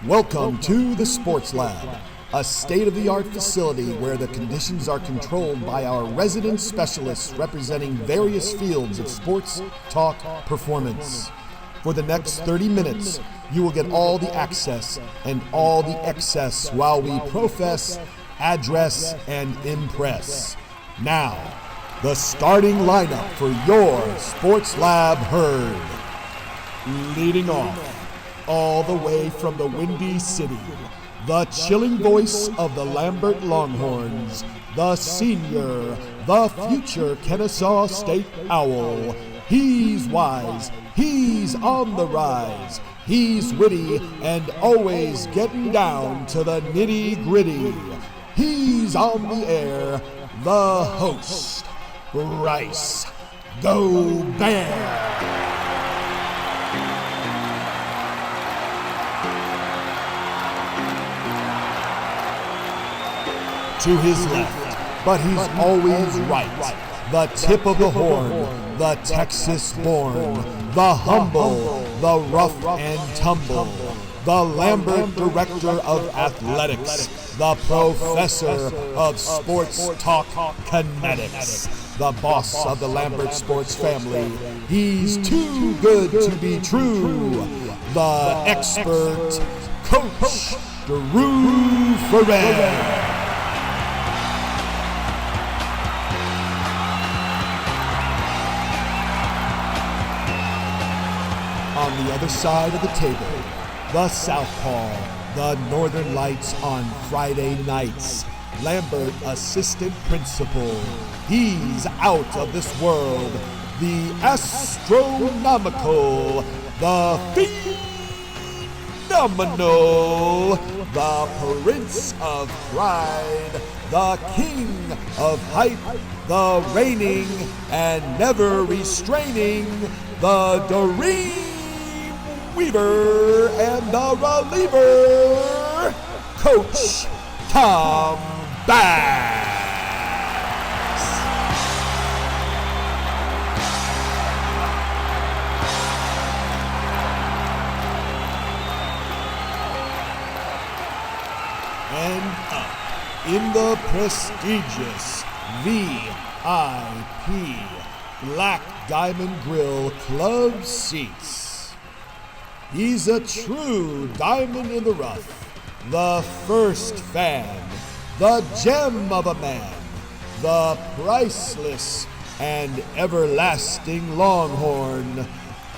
Welcome to the Sports Lab, a state-of-the-art facility where the conditions are controlled by our resident specialists representing various fields of sports, talk, performance. For the next 30 minutes, you will get all the access and all the excess while we profess, address, and impress. Now, the starting lineup for your Sports Lab H.E.R.D. Leading off, all the way from the Windy City, the chilling voice of the Lambert Longhorns, the senior, the future Kennesaw State Owl. He's wise, he's on the rise, he's witty and always getting down to the nitty-gritty. He's on the air, the host, Bryce Gaubert. To his left, but he's always right. The tip of the horn, the Texas born, the humble, the rough and tumble, the Lambert Director of Athletics, the Professor of Sports Talk Kinetics, the boss of the Lambert sports family. He's too good to be true. The expert, Coach Drew Ferrer. On the other side of the table, the Southpaw, the Northern Lights on Friday nights, Lambert Assistant Principal. He's out of this world, the astronomical, the phenomenal, the Prince of Pride, the King of Hype, the reigning and never restraining, the Dream Weaver and the reliever, Coach Tom Bass. And up in the prestigious VIP Black Diamond Grill Club seats, he's a true diamond in the rough, the first fan, the gem of a man, the priceless and everlasting Longhorn,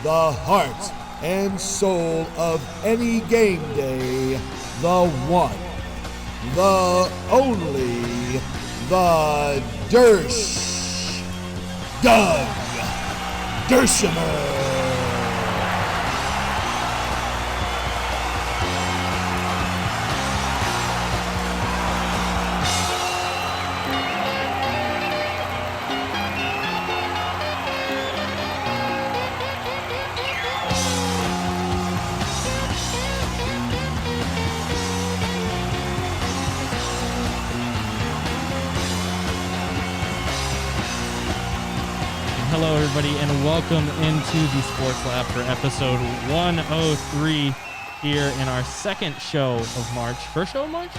the heart and soul of any game day, the one, the only, the Doug Dershimer. Hello, everybody, and welcome into the Sports Lab for episode 103 here in our second show of March. First show of March?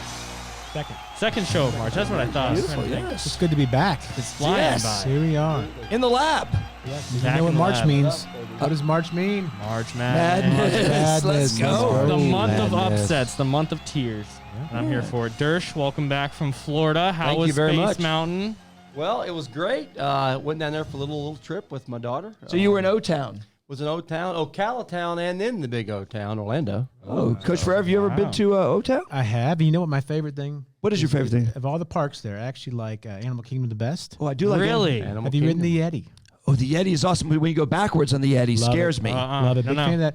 Second show of March. That's what I thought. Beautiful, yes. It's good to be back. It's flying by. Here we are. In the lab. Yes, you know what March means. What does March mean? March Madness. Madness. Let's go. The month of upsets, the month of tears. Yeah. And I'm here for it. Dersh, welcome back from Florida. How was Space Mountain? Well, it was great. Went down there for a little trip with my daughter. So you were in O-Town? Was in O-Town, Ocala-town, and then the big O-Town, Orlando. Oh, Coach Ferrer, have you ever been to O-Town? I have. And you know what my favorite thing? What is your favorite thing? Of all the parks there, I actually like Animal Kingdom the best. Oh, I do like Really? Animal Have you ridden the Yeti? Oh, the Yeti is awesome. When you go backwards on the Yeti, scares me. Love it. Big fan of that.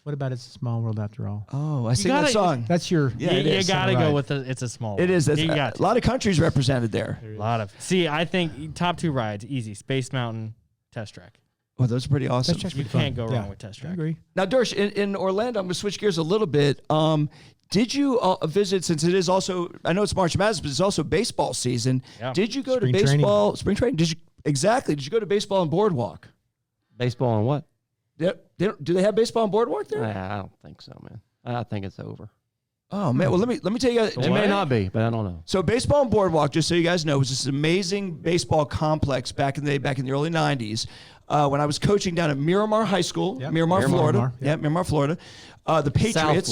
What about It's a Small World After All? Oh, I sing that song. That's your... Yeah, you got to go with It's a Small World. It is. A lot of countries represented there. A lot of... See, I think top two rides, easy. Space Mountain, Test Track. Oh, those are pretty awesome. You can't go wrong with Test Track. I agree. Now, Dersh, in Orlando, I'm going to switch gears a little bit. Did you visit, since it is also, I know it's March Madness, but it's also baseball season. Yeah. Did you go to baseball, spring training? Did you go to baseball and boardwalk? Baseball on what? Do they have baseball and boardwalk there? I don't think so, man. I think it's over. Oh man, well let me tell you guys. It may not be, but I don't know. So baseball and boardwalk, just so you guys know, was this amazing baseball complex back in the early '90s. When I was coaching down at Miramar High School, Miramar, Florida. Miramar, Florida. The Patriots,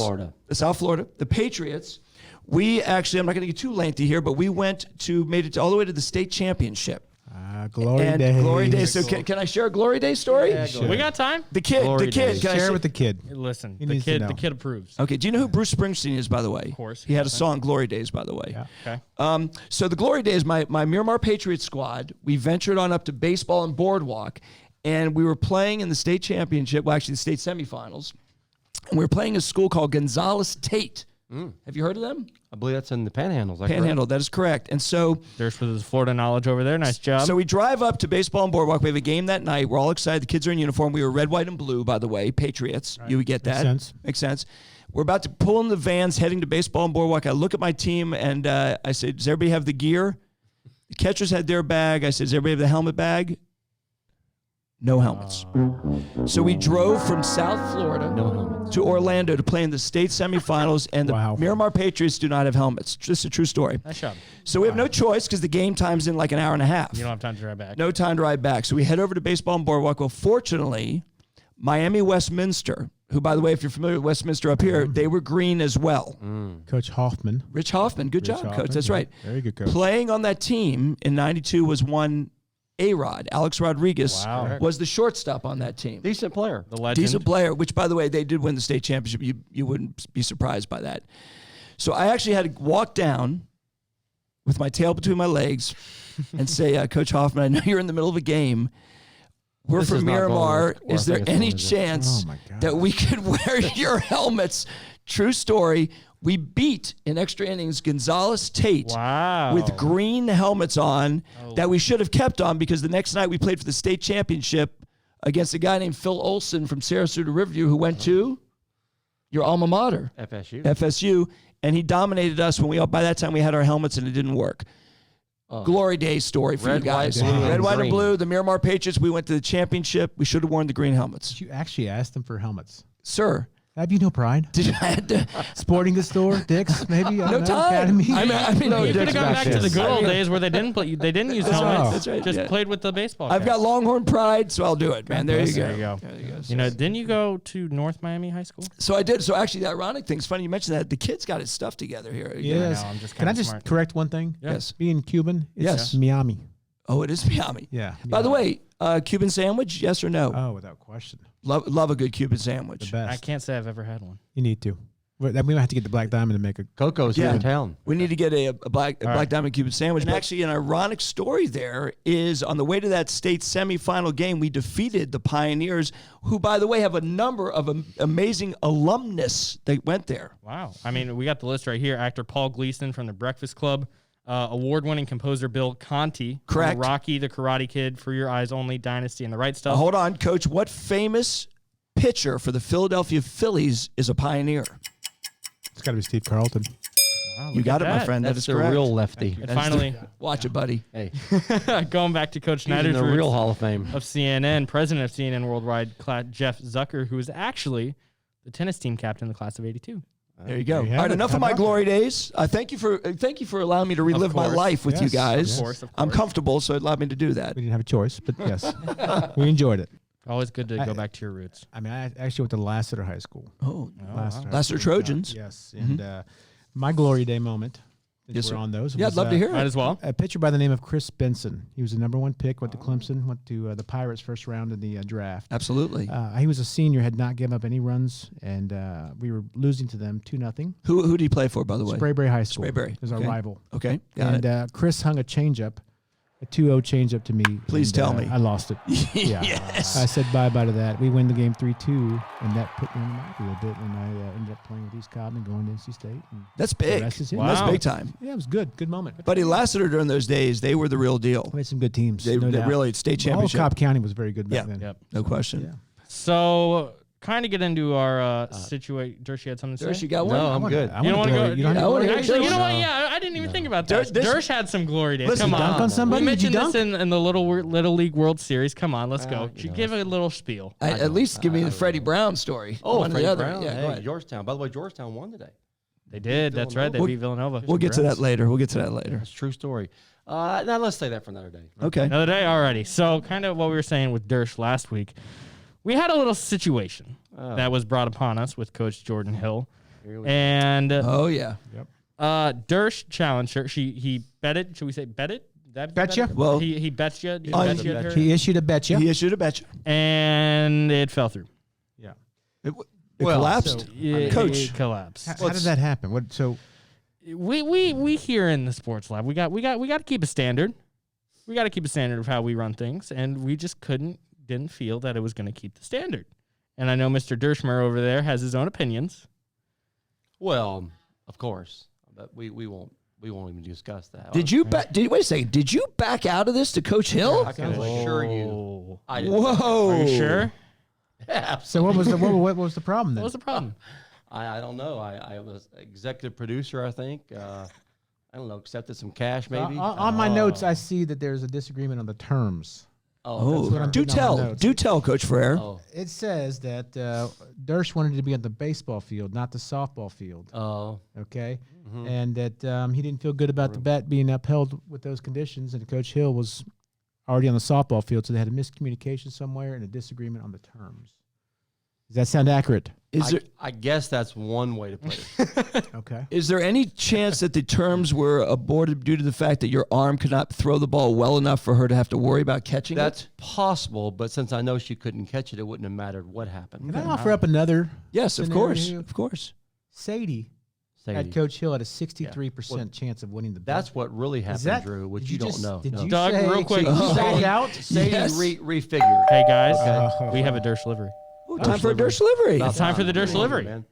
South Florida. The Patriots. We actually, I'm not going to get too lengthy here, but we made it all the way to the state championship. Glory days. Glory days. So can I share a Glory Day story? Yeah, we got time. The kid. Can I share with the kid. Listen, The kid approves. Okay. Do you know who Bruce Springsteen is, by the way? Of course. He had a song, Glory Days, by the way. Yeah. Okay. So the Glory Days, my Miramar Patriots squad, we ventured on up to baseball and boardwalk, and we were playing in the state championship, well, actually the state semifinals, and we were playing a school called Gonzales Tate. Have you heard of them? I believe that's in the Panhandle. Panhandle, that is correct. And so there's for the Florida knowledge over there. Nice job. So we drive up to baseball and boardwalk. We have a game that night. We're all excited. The kids are in uniform. We were red, white, and blue, by the way. Patriots. Right. You would get that. Makes sense. We're about to pull in the vans heading to baseball and boardwalk. I look at my team and I said, does everybody have the gear? The catchers had their bag. I said, does everybody have the helmet bag? No helmets. So we drove from South Florida to Orlando to play in the state semifinals, and the Miramar Patriots do not have helmets. Just a true story. Nice job. So we have no choice because the game time's in like an hour and a half. You don't have time to drive back. No time to ride back. So we head over to baseball and boardwalk. Well, fortunately, Miami Westminster, who, by the way, if you're familiar with Westminster up here, they were green as well. Coach Hoffman. Rich Hoffman. Good job, Hoffman, Coach. That's right. Very good coach. Playing on that team in 92 was one A-Rod. Alex Rodriguez was the shortstop on that team. Decent player. The legend. Decent player, which, by the way, they did win the state championship. You wouldn't be surprised by that. So I actually had to walk down with my tail between my legs and say, Coach Hoffman, I know you're in the middle of a game. We're from Miramar. Is there any chance that we could wear your helmets? True story. We beat in extra innings Gonzales Tate with green helmets on that we should have kept on because the next night we played for the state championship against a guy named Phil Olson from Sarasota Riverview who went to your alma mater, FSU, and he dominated us when by that time we had our helmets and it didn't work. Glory Day story for you guys. Red, white, and blue. The Miramar Patriots, we went to the championship. We should have worn the green helmets. Did you actually ask them for helmets? Sir. Have you no pride? Did you had to sporting goods store, Dick's, maybe? No time. Academy? I mean, you could have gone back to the good old days where they didn't use helmets. That's right. Just played with the baseball. I've got Longhorn pride, so I'll do it, man. There you go. There you go. You know, didn't you go to North Miami High School? So I did. So actually, the ironic thing, it's funny you mentioned that. The kid's got his stuff together here. Yes. Can I just correct one thing? Yes. Being Cuban, it's Miami. Oh, it is Miami. Yeah. By the way, Cuban sandwich, yes or no? Oh, without question. Love a good Cuban sandwich. The best. I can't say I've ever had one. You need to. We might have to get the Black Diamond to make a Coco's here in town. We need to get a Black Diamond Cuban sandwich. And actually, an ironic story there is on the way to that state semifinal game, we defeated the Pioneers, who, by the way, have a number of amazing alumnus that went there. Wow. I mean, we got the list right here. Actor Paul Gleason from The Breakfast Club. Award-winning composer Bill Conti. Correct. Rocky, The Karate Kid, For Your Eyes Only, Dynasty, and The Right Stuff. Hold on, Coach. What famous pitcher for the Philadelphia Phillies is a Pioneer? It's got to be Steve Carlton. Wow, you got it, my friend. That's that is correct. A real lefty. And finally, watch it, buddy. Hey, going back to Coach Schneider's the real Hall of Fame of CNN, president of CNN Worldwide, Jeff Zucker, who is actually the tennis team captain in the class of '82. There you go. All right, enough of my glory days. Thank you for allowing me to relive my life with you guys. Of course. I'm comfortable, so it allowed me to do that. We didn't have a choice, but yes, we enjoyed it. Always good to go back to your roots. I mean, I actually went to Lassiter High School. Oh, Lassiter Trojans. Yes, and my glory day moment. We're on those. Yeah, I'd love to hear it. Might as well. A pitcher by the name of Chris Benson. He was the #1 pick, went to Clemson, went to the Pirates first round in the draft. Absolutely. He was a senior, had not given up any runs, and we were losing to them 2-0. Who did he play for, by the way? Sprayberry High School. Sprayberry. Is our rival. Okay, got it. Chris hung a changeup, a 2-0 changeup to me. Please tell me. I lost it. Yeah. Yes. I said bye-bye to that. We win the game 3-2, and that put me on the map a little bit, and I ended up playing with East Cobb going to NC State. That's big. Wow. That's big time. Yeah, it was good. Good moment. Buddy, Lassiter during those days, they were the real deal. We had some good teams. They really, state championship. All of Cobb County was very good back then. Yep. No question. Yeah. So, kind of get into our situation. Dersh, you had something to say? Dersh, you got one? No, I'm good. You don't want to go? Actually, you know what? Yeah, I didn't even think about that. Dersh had some glory days. Listen, Come dunk on somebody? We mentioned this in the Little League World Series. Come on, let's go. Give a little spiel. At least give me the Freddie Brown story. Oh, one or Freddie the other. Brown. Yeah, hey, go ahead. Georgetown. By the way, Georgetown won today. They did. That's right. They beat Villanova. We'll get to that later. That's a true story. Now let's say that for another day. Okay. Another day already. So kind of what we were saying with Dersh last week, we had a little situation that was brought upon us with Coach Jordan Hill. And Dersh challenged her. He betted. Should we say betted? Betcha? Well, he bet you. He issued a betcha. And it fell through. Yeah. It collapsed. Coach. It collapsed. How did that happen? We here in the sports lab, we got to keep a standard. We got to keep a standard of how we run things, and we just didn't feel that it was going to keep the standard. And I know Mr. Dershimer over there has his own opinions. Well, of course, but we won't even discuss that. Wait a second. Did you back out of this to Coach Hill? I can assure you. I didn't. Whoa. Are you sure? Yeah. So what was the problem then? What was the problem? I don't know. I was executive producer, I think. I don't know, accepted some cash maybe. On my notes, I see that there's a disagreement on the terms. Do tell, Coach Ferrer. Oh. It says that Dersh wanted to be on the baseball field, not the softball field. Oh. Okay? Mm-hmm. And that he didn't feel good about the bet being upheld with those conditions, and Coach Hill was already on the softball field, so they had a miscommunication somewhere and a disagreement on the terms. Does that sound accurate? I guess that's one way to put it. Okay. Is there any chance that the terms were aborted due to the fact that your arm could not throw the ball well enough for her to have to worry about catching That's it? possible, but since I know she couldn't catch it, it wouldn't have mattered what happened. Can I offer up another? Yes, of scenario? course. Sadie had Coach Hill at a 63% chance of winning the bet. That's what really happened, Drew, which you don't know. Did you Doug, say, real quick. So you back out? Sadie Yes. refigure. Hey, guys, we have a Dersh livery. Time for a Dersh delivery. It's time for the Dersh livery. Man.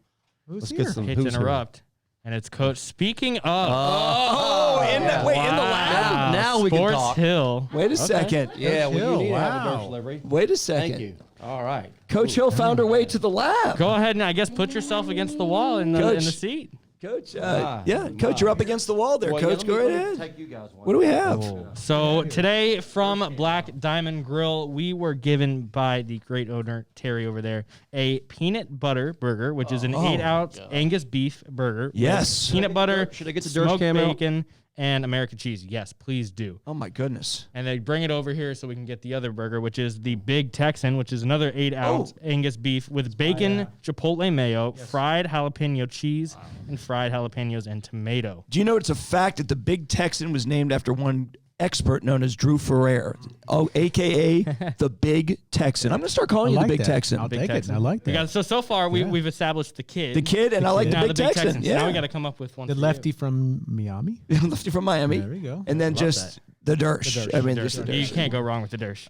Who's Let's here? get some Hate to who's interrupt. And it's Coach. Speaking of. In the lab? Now we can Sports talk. Hill. Wait a second. Yeah, Hill, you need to have a wow. Dersh livery. Wait a second. Thank you. All right. Coach Hill found her way to the lab. Go ahead and I guess put yourself against the wall in the Coach. seat. Coach, Coach, you're up against the wall there. Well, Coach, yeah, go right let me ahead. take you guys one. What do we have? So today from Black Diamond Grill, we were given by the great owner, Terry, over there, a peanut butter burger, which is an 8-ounce Angus beef burger. Yes. With peanut butter, Should I get the smoked Dersh cam out? bacon, and American cheese. Yes, please do. Oh, my goodness. And they bring it over here so we can get the other burger, which is the Big Texan, which is another 8-ounce Angus beef with bacon, chipotle mayo, fried jalapeno cheese, and fried jalapenos and tomato. Do you know it's a fact that the Big Texan was named after one expert known as Drew Ferrer, a.k.a. the Big Texan? I'm going to start calling you the Big Texan. I'll Big take Texan. it. I like that. So far, we've established the kid. The kid, and I like the Now Big the Big Texan. Texan. So now we got to come up with one. The for lefty you. from Miami. Lefty from Miami. There we go. And then just the Dersh. I mean, just the You Dersh. can't go wrong with the Dersh.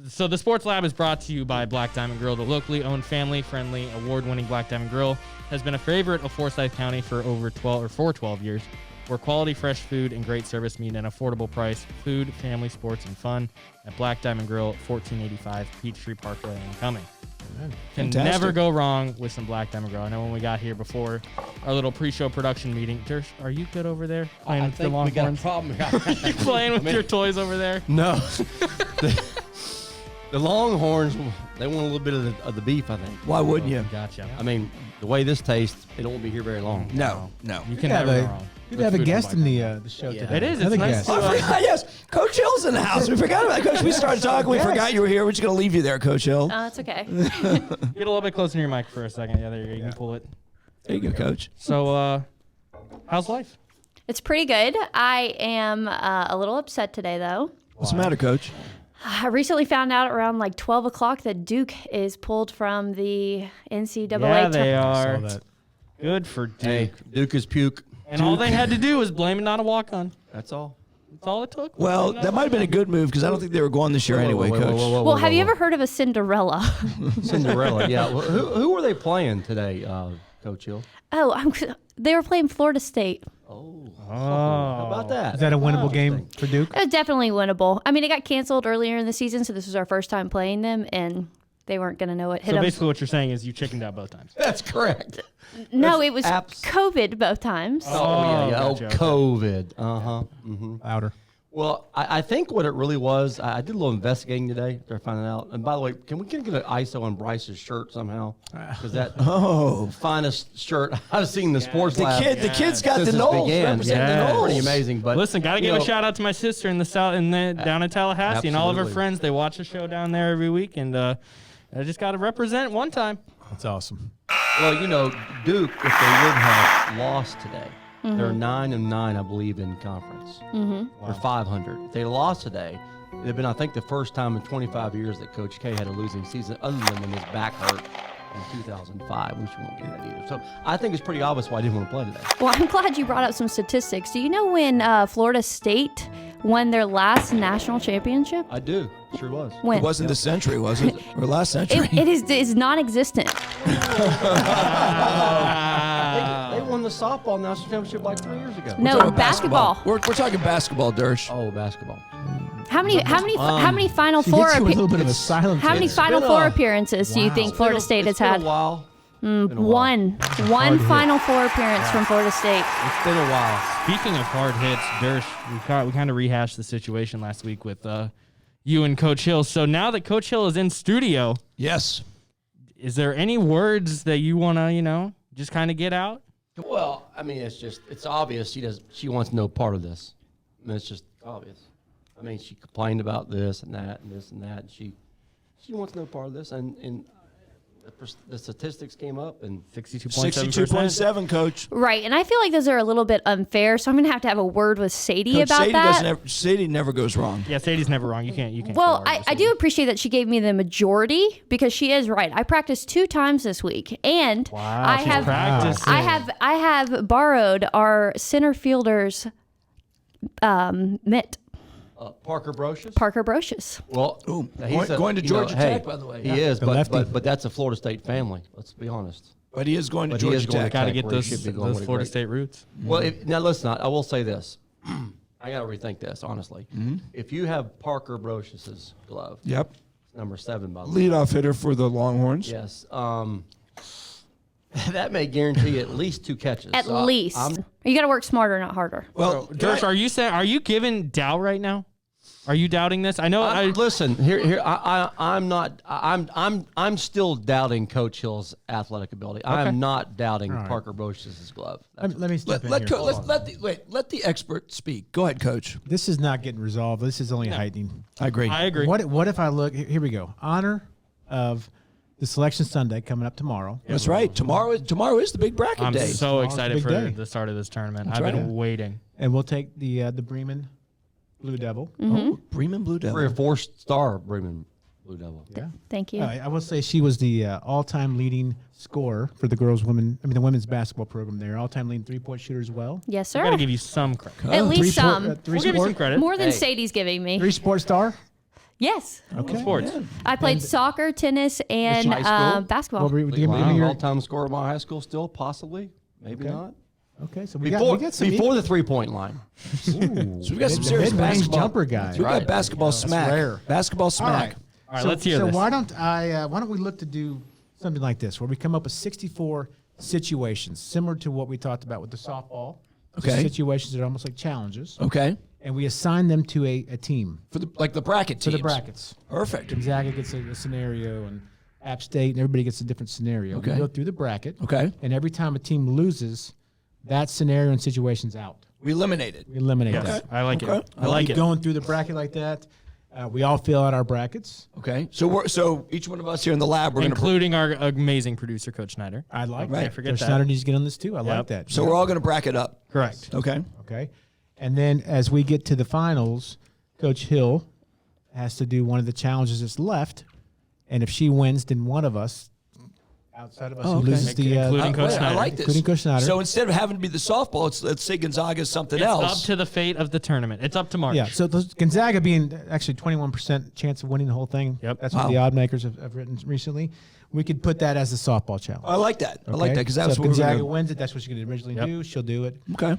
So the Sports Lab is brought to you by Black Diamond Grill, the locally owned, family-friendly, award-winning Black Diamond Grill. Has been a favorite of Forsyth County for over 12 years. Where quality, fresh food and great service meet an affordable price. Food, family, sports, and fun at Black Diamond Grill, 1485 Peachtree Parkway in Cumming. Can Fantastic. never go wrong with some Black Diamond Grill. I know when we got here before our little pre-show production meeting, Dersh, are you good over there playing I with the think we got a Longhorns? problem. You playing with your toys over there? No. The Longhorns, they want a little bit of the beef, I think. Why wouldn't you? Gotcha. I mean, the way this tastes, it won't be here very long. No. You can have never a- go wrong. Good to have a guest in the show today. It is. It's Another nice guest. to, I forgot, yes, Coach Hill's in the house. We forgot about it. Coach. We started talking. We forgot you were here. We're just going to leave you there, Coach Hill. It's okay. Get a little bit closer to your mic for a second. Yeah, there you go. You can pull it. There you go, Coach. So, how's life? It's pretty good. I am a little upset today, though. What's the matter, Coach? I recently found out around like 12 o'clock that Duke is pulled from the NCAA Yeah, they tournament. are. Saw that. Good for Duke. Hey, Duke is puke. And all they had to do was blame it on a walk-on. That's all. That's all it took. Well, that might have been a good move because I don't think they were going this year anyway, Coach. Well, have you ever heard of a Cinderella? Cinderella, yeah. Well, who were they playing today, Coach Hill? They were playing Florida State. How about that? Is that a winnable game for Duke? It was definitely winnable. I mean, it got canceled earlier in the season, so this was our first time playing them, and they weren't going to know it. Hit So 'em. basically what you're saying is you chickened out both times. That's correct. No, it was abs- COVID both times. Oh, yeah. gotcha, okay. COVID. Uh-huh. Mm-hmm. Louder. Well, I think what it really was, I did a little investigating today to find out. And by the way, can we get an ISO on Bryce's shirt somehow? Because that finest shirt I've seen in the sports lab. The kid's got the since Knowles. began. Representing the Yeah, Knowles. pretty amazing. But Listen, got to give a shout out to my sister in the south, down in Tallahassee, and all of her Absolutely. friends. They watch the show down there every week, and I just got to represent one time. That's awesome. Well, Duke, if they would have lost today, they're 9-9, I believe, in conference. They're 500. If they lost today, it'd have been, I think, the first time in 25 years that Coach K had a losing season, other than when his back hurt in 2005, which we won't get that either. So I think it's pretty obvious why I didn't want to play today. Well, I'm glad you brought up some statistics. Do you know when Florida State won their last national championship? I do. Sure was. When? It wasn't this century, was it? Or last century? It is non-existent. They won the softball national championship like 3 years ago. No, Talking basketball. We're talking basketball, Dersh. Oh, basketball. How many Final She Four? hits you with a little bit of a silent How many face. Final been Four a- appearances do you think Florida State has It's been had? a while. Been a while. One Final Four appearance from Florida State. It's been a while. Speaking of hard hits, Dersh, we kind of rehashed the situation last week with you and Coach Hill. So now that Coach Hill is in studio, Yes. is there any words that you want to, just kind of get out? Well, I mean, it's obvious she wants no part of this. I mean, it's just obvious. I mean, she complained about this and that and this and that. And she wants no part of this. And the statistics came up, and 62.7%. 62.7, Coach. Right, and I feel like those are a little bit unfair, so I'm going to have a word with Sadie Coach about Sadie that. Sadie never goes wrong. Yeah, Sadie's never wrong. You can't. Well, go hard with I do Sadie. appreciate that she gave me the majority because she is right. I practiced 2 times this week, and I she's have practicing. I have borrowed our center fielder's mitt, Parker Brocious. Parker Brocious. Well, he's going to Georgia Tech, by the way. He is, The but lefty. that's a Florida State family. Let's be honest. But he is going to But he Georgia is going Tech. Got to Tech, get where he those should be going with a Florida great- State roots. Well, now listen. I will say this. I got to rethink this honestly. If you have Parker Brocious's glove, Yep. number 7, by the way. Leadoff hitter for the Longhorns. Yes. That may guarantee at least 2 catches. At So least. You got to work smarter, not harder. Well, Dersh, are you giving doubt right now? Are you doubting this? I know. listen, here. I'm still doubting Coach Hill's athletic ability. I'm not doubting Parker Brocious' glove. Let me step in let here. the expert speak. Go ahead, Coach. This is not getting resolved. This is only heightening. I agree. I agree. What if I look? Here we go. Honor of the Selection Sunday coming up tomorrow. That's right. Tomorrow is the big bracket I'm day. so Tomorrow's excited a big for day. the start of this tournament. That's I've been right. waiting. And we'll take the Bremen Blue Devil. Oh, Bremen Blue Devil. 3 or 4-star Bremen Blue Devil. Yeah. Thank you. I will say she was the all-time leading scorer for the the women's basketball program there. All-time leading three-point shooter as well. Yes, I got to sir. give you some credit. At least some. We'll give you some credit. More than Hey. Sadie's giving me. Three-sport star. Yes. Okay. Sports. I played soccer, tennis, and high school? basketball. Well, give me Wow, your- all-time scorer of my high school still, possibly. Maybe Okay. not. Okay, so we Before, got some before the three-point line. So we got some serious mid-range basketball jumper guys. So we got basketball smack. rare. Basketball All smack. right. All right, let's hear so this. why don't we look to do something like this, where we come up with 64 situations, similar to what we talked about with the softball. So Okay. situations that are almost like challenges, Okay. and we assign them to a team For the bracket to teams. the brackets. Perfect. Gonzaga gets a scenario, and App State, and everybody gets a different scenario. Okay. We go through the bracket. Okay. And every time a team loses, that scenario and situation's out. We eliminated. We eliminate Yes, that. I like Okay. it. I like Keep it. going through the bracket like that. We all fill out our brackets. Okay. So each one of us here in the lab, we're going to. Including our amazing producer, Coach Schneider. I like Right. that. Forget Coach that. Schneider needs to get on this too. I like that. So we're all going to bracket up. Correct. Okay. Okay. And then as we get to the finals, Coach Hill has to do one of the challenges that's left. And if she wins, then one of us, outside of us, who okay. loses the Including Coach I Schneider. like this. Including Coach Schneider. So instead of having to be the softball, let's say Gonzaga is something It's else. up to the fate of the tournament. It's up to March. Yeah, so Gonzaga being actually 21% chance of winning the whole thing. Yep. That's what the odd makers have written recently. We could put that as a softball challenge. I like that. I like that because so that's if what we're Gonzaga going to. wins it, that's what she's going to originally do. She'll do it. Okay.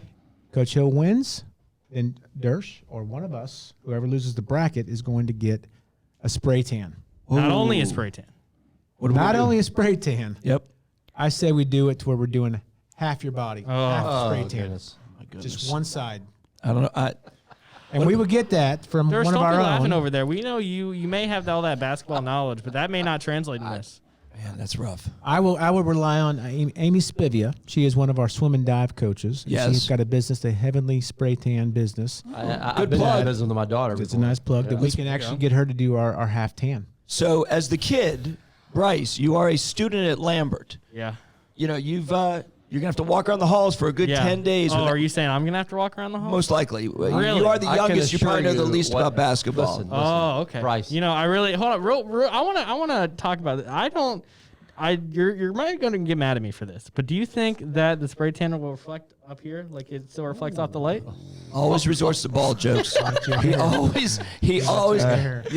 Coach Hill wins, then Dersh or one of us, whoever loses the bracket, is going to get a spray tan. Not only a spray tan. Not only a spray tan. Yep. I say we do it to where we're doing half your body, half the spray tan, Goodness. My goodness. just one side. I don't know. And we would get that from There's one of our own. laughing over there. We know you may have all that basketball knowledge, but that may not translate in this. Man, that's rough. I will rely on Amy Spivia. She is one of our swim and dive coaches. Yes. She's got a business, a Heavenly Spray Tan business. I've been to business with my daughter. It's a nice plug that we can actually get her to do our half tan. So as the kid, Bryce, you are a student at Lambert. Yeah. You know, you're going to have to walk around the halls for a good 10 days. Oh, are you saying I'm going to have to walk around the hall? Most likely. Really? You are the I can youngest. You probably know assure the you least what- about basketball. Listen, Oh, okay. Bryce. You know, I really hold on. I want to talk about it. You're might going to get mad at me for this, but do you think that the spray tan will reflect up here, like it still reflects off the light? Always resorts to ball jokes. he always. You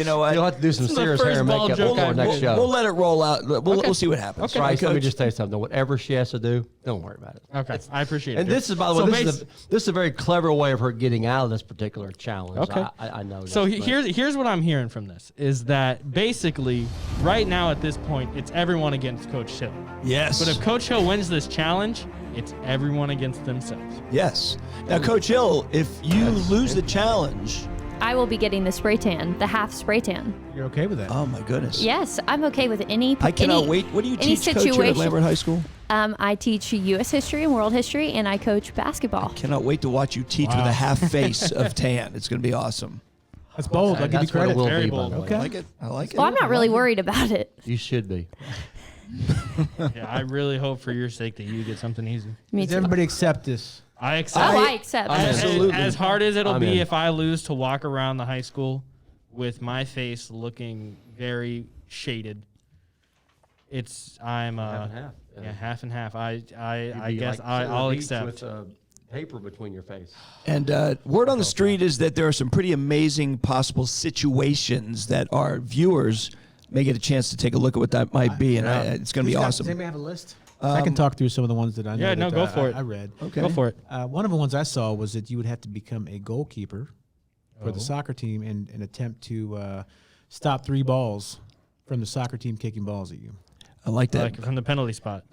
know what? You'll have to do some is the serious first hair and ball makeup joke before I've next made. show. We'll let it roll out. We'll see what happens. Okay. Bryce, let me Coach? just tell you something. Whatever she has to do, don't worry about it. Okay, I appreciate it. And this is, by the So way, this is a very clever way of her getting out of this particular challenge. Okay. I know. So this, but- here's what I'm hearing from this is that basically right now at this point it's everyone against Coach Hill. Yes. But if Coach Hill wins this challenge, it's everyone against themselves. Yes. Now, Coach Hill, if you lose the challenge, I will be getting the spray tan, the half spray tan. You're okay with that? oh my goodness. Yes, I'm okay with any. I cannot any- wait. What do you any teach, Coach, here at situation. Lambert High School? I teach U.S. history and world history, and I coach basketball. Cannot wait to watch you teach with a half face of tan. It's going to be awesome. That's bold. I'll give you That's what credit. it will Very be, by bold. the way. Okay. I like it. I like it. Well, I'm not really worried about it. You should be. Yeah, I really hope for your sake that you get something easy. Me Does too. everybody accept this? I accept. I accept. Absolutely. As hard as it'll I'm be in. if I lose to walk around the high school with my face looking very shaded. I'm Half and half. yeah, half and half. You'd I be guess like sitting on I'll the beach accept. with paper between your face. And word on the street is that there are some pretty amazing possible situations that our viewers may get a chance to take a look at what that might be, and it's going to be Does awesome. anybody have a list? I can talk through some of the ones that I know. Yeah, no, that, go for it. I read. Okay. Go for it. One of the ones I saw was that you would have to become a goalkeeper for Oh. the soccer team and attempt to stop 3 balls from the soccer team kicking balls at you. I like that. Like from the penalty spot.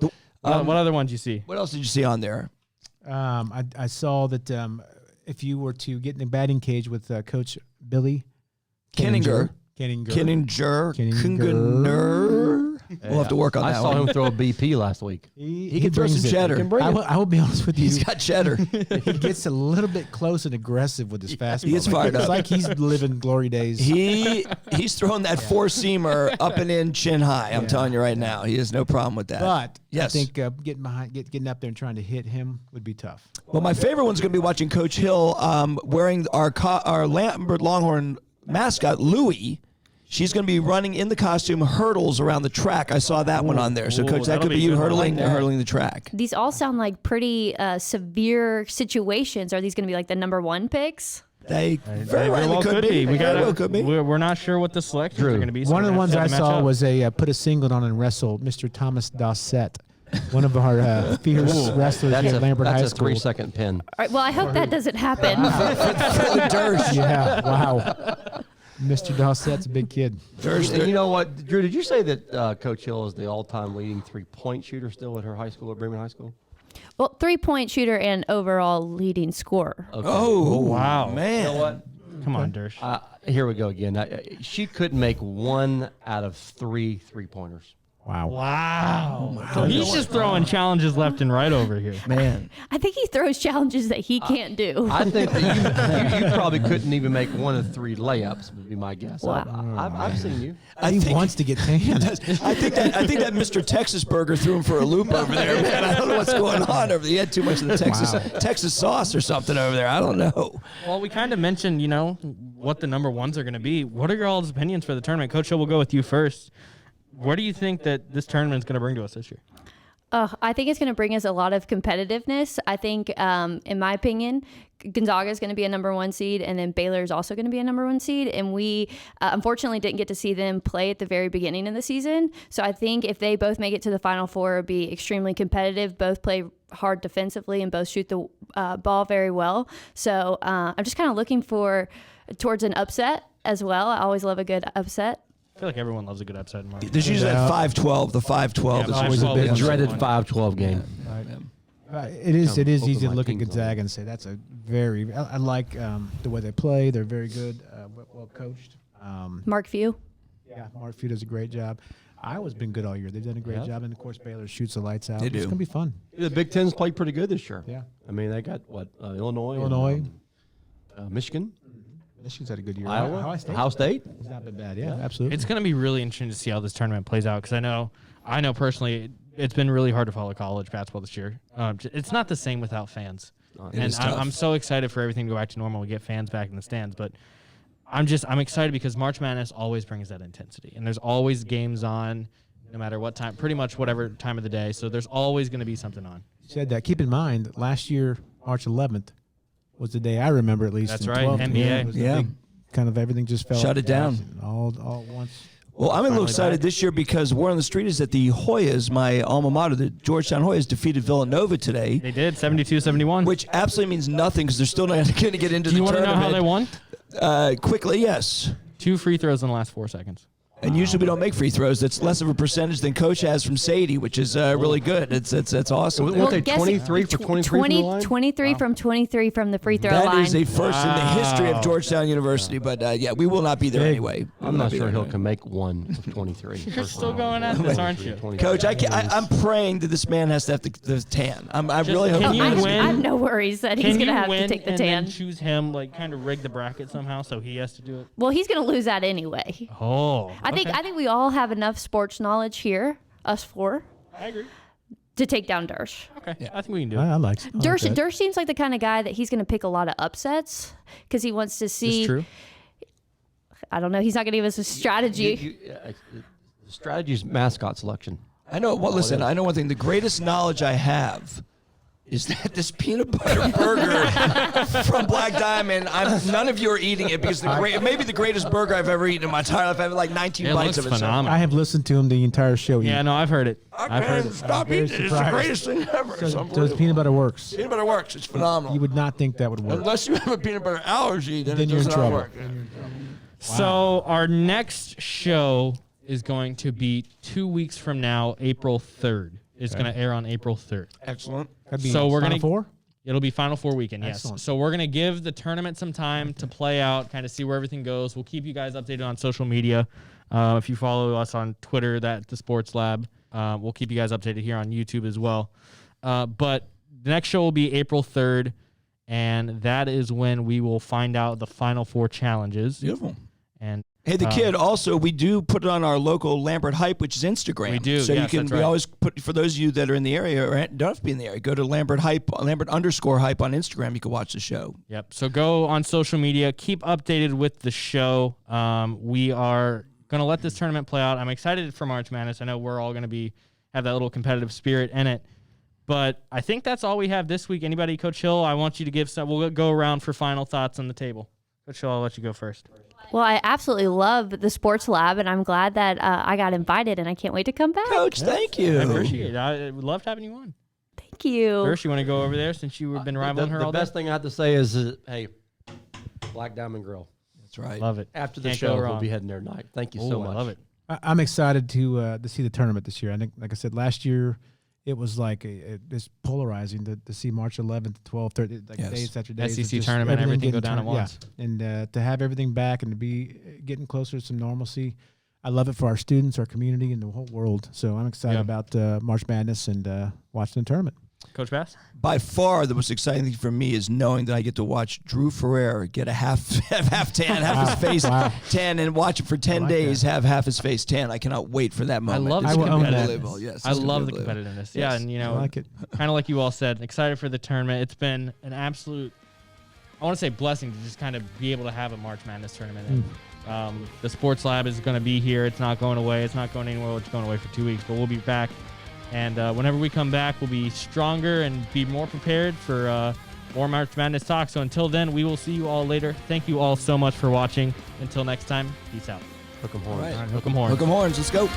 What other ones you see? What else did you see on there? I saw that if you were to get in the batting cage with Coach Billy Kenninger. Kenninger. We'll have to work on I that saw one. him throw a BP last week. He can throw brings some it. cheddar. I will be honest with you. He's got cheddar. He gets a little bit close and aggressive with his fastball. He gets fired It's up. like he's living glory days. He's throwing that 4-seamer up and in chin high. I'm telling you right now. He has no problem with that. But Yes. I think getting up there and trying to hit him would be tough. Well, my favorite one's going to be watching Coach Hill wearing our Lambert Longhorn mascot, Louie. She's going to be running in the costume hurdles around the track. I saw that one on there. So, Ooh, Coach, that that'll could be be you good. I like hurdling that. hurdling the track. These all sound like pretty severe situations. Are these going to be like the number 1 picks? They very well well could be. We Very gotta, well could be. We're not sure what the selections are going to be. so One of we're the ones gonna I have to match saw up. was a put a singlet on and wrestle Mr. Thomas Dossett, one of our fierce wrestlers here at Lambert High That's a School. 3-second pin. All right, well, I hope that doesn't happen. Yeah, wow. Mr. Dossett's a big kid. And you know what, Drew? Did you say that Coach Hill is the all-time leading 3-point shooter still at her high school, at Bremen High School? Well, 3-point shooter and overall leading scorer. Okay. Oh, wow. man. You know what? Come on, Dersh. Here we go again. She couldn't make 1 out of 3 3-pointers. Wow. Wow. So he's just throwing challenges left and right over here. Man. I think he throws challenges that he can't do. I think that you probably couldn't even make 1 of 3 layups, would be my guess. Wow. I've seen you. He wants to get tan. I think that Mr. Texas Burger threw him for a loop over there, man. I don't know what's going on over there. He had too much of the Texas sauce or something over there. I don't know. Well, we kind of mentioned, what the number 1s are going to be. What are your all's opinions for the tournament? Coach Hill, we'll go with you first. What do you think that this tournament is going to bring to us this year? I think it's going to bring us a lot of competitiveness. I think, in my opinion, Gonzaga is going to be a number 1 seed, and then Baylor is also going to be a number 1 seed. And we unfortunately didn't get to see them play at the very beginning of the season. So I think if they both make it to the Final Four, it'll be extremely competitive. Both play hard defensively and both shoot the ball very well. So I'm just kind of looking towards an upset as well. I always love a good upset. I feel like everyone loves a good upset in March. There's usually that 5-12. The 5-12 is always a 5-12 big is Dreaded one. 5-12 game. It is easy to my look at team's on Gonzaga and say that's a very. I like the way they play. They're very good, well coached. Mark Few. Yeah, Mark Few does a great job. Iowa's been good all year. They've done a great job, and of course Baylor shoots the lights out. They do. It's gonna be fun. The Big Ten's played pretty good this year. Yeah. I mean, they got Illinois, Michigan, Michigan's had a good year. Iowa, Ohio State. It's not been bad. Yeah, absolutely. It's going to be really interesting to see how this tournament plays out because I know personally it's been really hard to follow college basketball this year. It's not the same without fans. And I'm so excited for everything to go back to normal. We get fans back in the stands, but I'm excited because March Madness always brings that intensity, and there's always games on, no matter what time, pretty much whatever time of the day. So there's always going to be something on. You said that. Keep in mind, last year March 11th was the day I remember at least. That's in right, 12th. NBA. Yeah, it was the big, kind of everything just fell. Shut it down. all at once. Well, I'm a little Finally excited back. this year because word on the street is that the Hoyas, my alma mater, the Georgetown Hoyas, defeated Villanova today, They did 72-71. which absolutely means nothing because they're still not going to get into Do you the want to know tournament. how they won? Quickly, yes. 2 free throws in the last 4 seconds. And usually we don't make free throws. That's less of a percentage than Coach has from Sadie, which is really good. That's awesome. Weren't they 23 for 23 from the line? 23 from 23 from the free throw That line. is a first in the history of Georgetown University. But yeah, we will not be there anyway. I'm not sure he'll can make one of 23. You're still going at this, aren't you? Coach, I'm praying that this man has to have the tan. I really hope. Can you I win? have no worries that he's Can going to you have to win take the and tan. then choose him, like kind of rig the bracket somehow so he has to do it? Well, he's going to lose that anyway. Oh, I think we all have enough sports knowledge here, us four, I agree. to take down Dersh. Okay, I think we can do it. I like Dersh, that. Dersh seems like the kind of guy that he's going to pick a lot of upsets because he wants to see. It's true. I don't know. He's not going to give us a strategy. The strategy is mascot selection. I know. Well, listen. I know one thing. The greatest knowledge I have is that this peanut butter burger from Black Diamond. None of you are eating it because it may be the greatest burger I've ever eaten in my entire life. I have like 19 It bites looks of it. phenomenal. I have listened to him the entire show. Yeah, no, I've heard it. I've heard it. Stop very eating it. It's the surprised. greatest thing ever. It's So his unbelievable. peanut butter works. Peanut butter works. It's phenomenal. You would not think that would work. Unless you have a peanut butter allergy, then it Then you're does in not trouble. work. So our next show is going to be 2 weeks from now, April 3rd. It's going to air on April 3rd. Excellent. That'd be So we're Final gonna- Four? It'll be Final Four weekend, yes. Excellent. So we're going to give the tournament some time to play out, kind of see where everything goes. We'll keep you guys updated on social media. If you follow us on Twitter, that's the Sports Lab. We'll keep you guys updated here on YouTube as well. But the next show will be April 3rd, and that is when we will find out the Final Four challenges. Beautiful. And Hey, the kid. Also, we do put it on our local Lambert Hype, which is Instagram. We do, So yes, you can. that's We right. always put for those of you that are in the area or don't have to be in the area. Go to Lambert Hype, Lambert_Hype on Instagram. You can watch the show. Yep. So go on social media. Keep updated with the show. We are going to let this tournament play out. I'm excited for March Madness. I know we're all going to have that little competitive spirit in it. But I think that's all we have this week. Anybody, Coach Hill, I want you to give some. We'll go around for final thoughts on the table. Coach Hill, I'll let you go first. Well, I absolutely love the Sports Lab, and I'm glad that I got invited, and I can't wait to come back. Coach, thank you. I appreciate it. I would love having you on. Thank you. First, you want to go over there since you've been rivaling her all The day? best thing I have to say is, hey, Black Diamond Grill. That's right. Love it. After the Can't show, go we'll wrong. be heading there tonight. Thank you Oh, so much. I love it. I'm excited to see the tournament this year. I think, like I said, last year it was like this polarizing to see March 11th, 12th, 13th, like Yes. days after days. of SEC just tournament, everything go getting down at once. Yeah. And to have everything back and to be getting closer to some normalcy. I love it for our students, our community, and the whole world. So I'm excited Yeah. about March Madness and watching the tournament. Coach Bass? By far, the most exciting thing for me is knowing that I get to watch Drew Ferrer get a half tan, half his face tan, and watch it for 10 days, have half his face tan. I cannot wait for that moment. love It's the gonna be competitiveness. unbelievable. Yes, I it's gonna love be the unbelievable. competitiveness. Yeah, and I like it. kind of like you all said, excited for the tournament. It's been an absolute, I want to say blessing to just kind of be able to have a March Madness tournament. And, the Sports Lab is going to be here. It's not going away. It's not going anywhere. It's going away for 2 weeks, but we'll be back. And whenever we come back, we'll be stronger and be more prepared for more March Madness talk. So until then, we will see you all later. Thank you all so much for watching. Until next time, peace out. Hook 'em horns. All right. Hook 'em horns. Hook 'em horns. Let's go.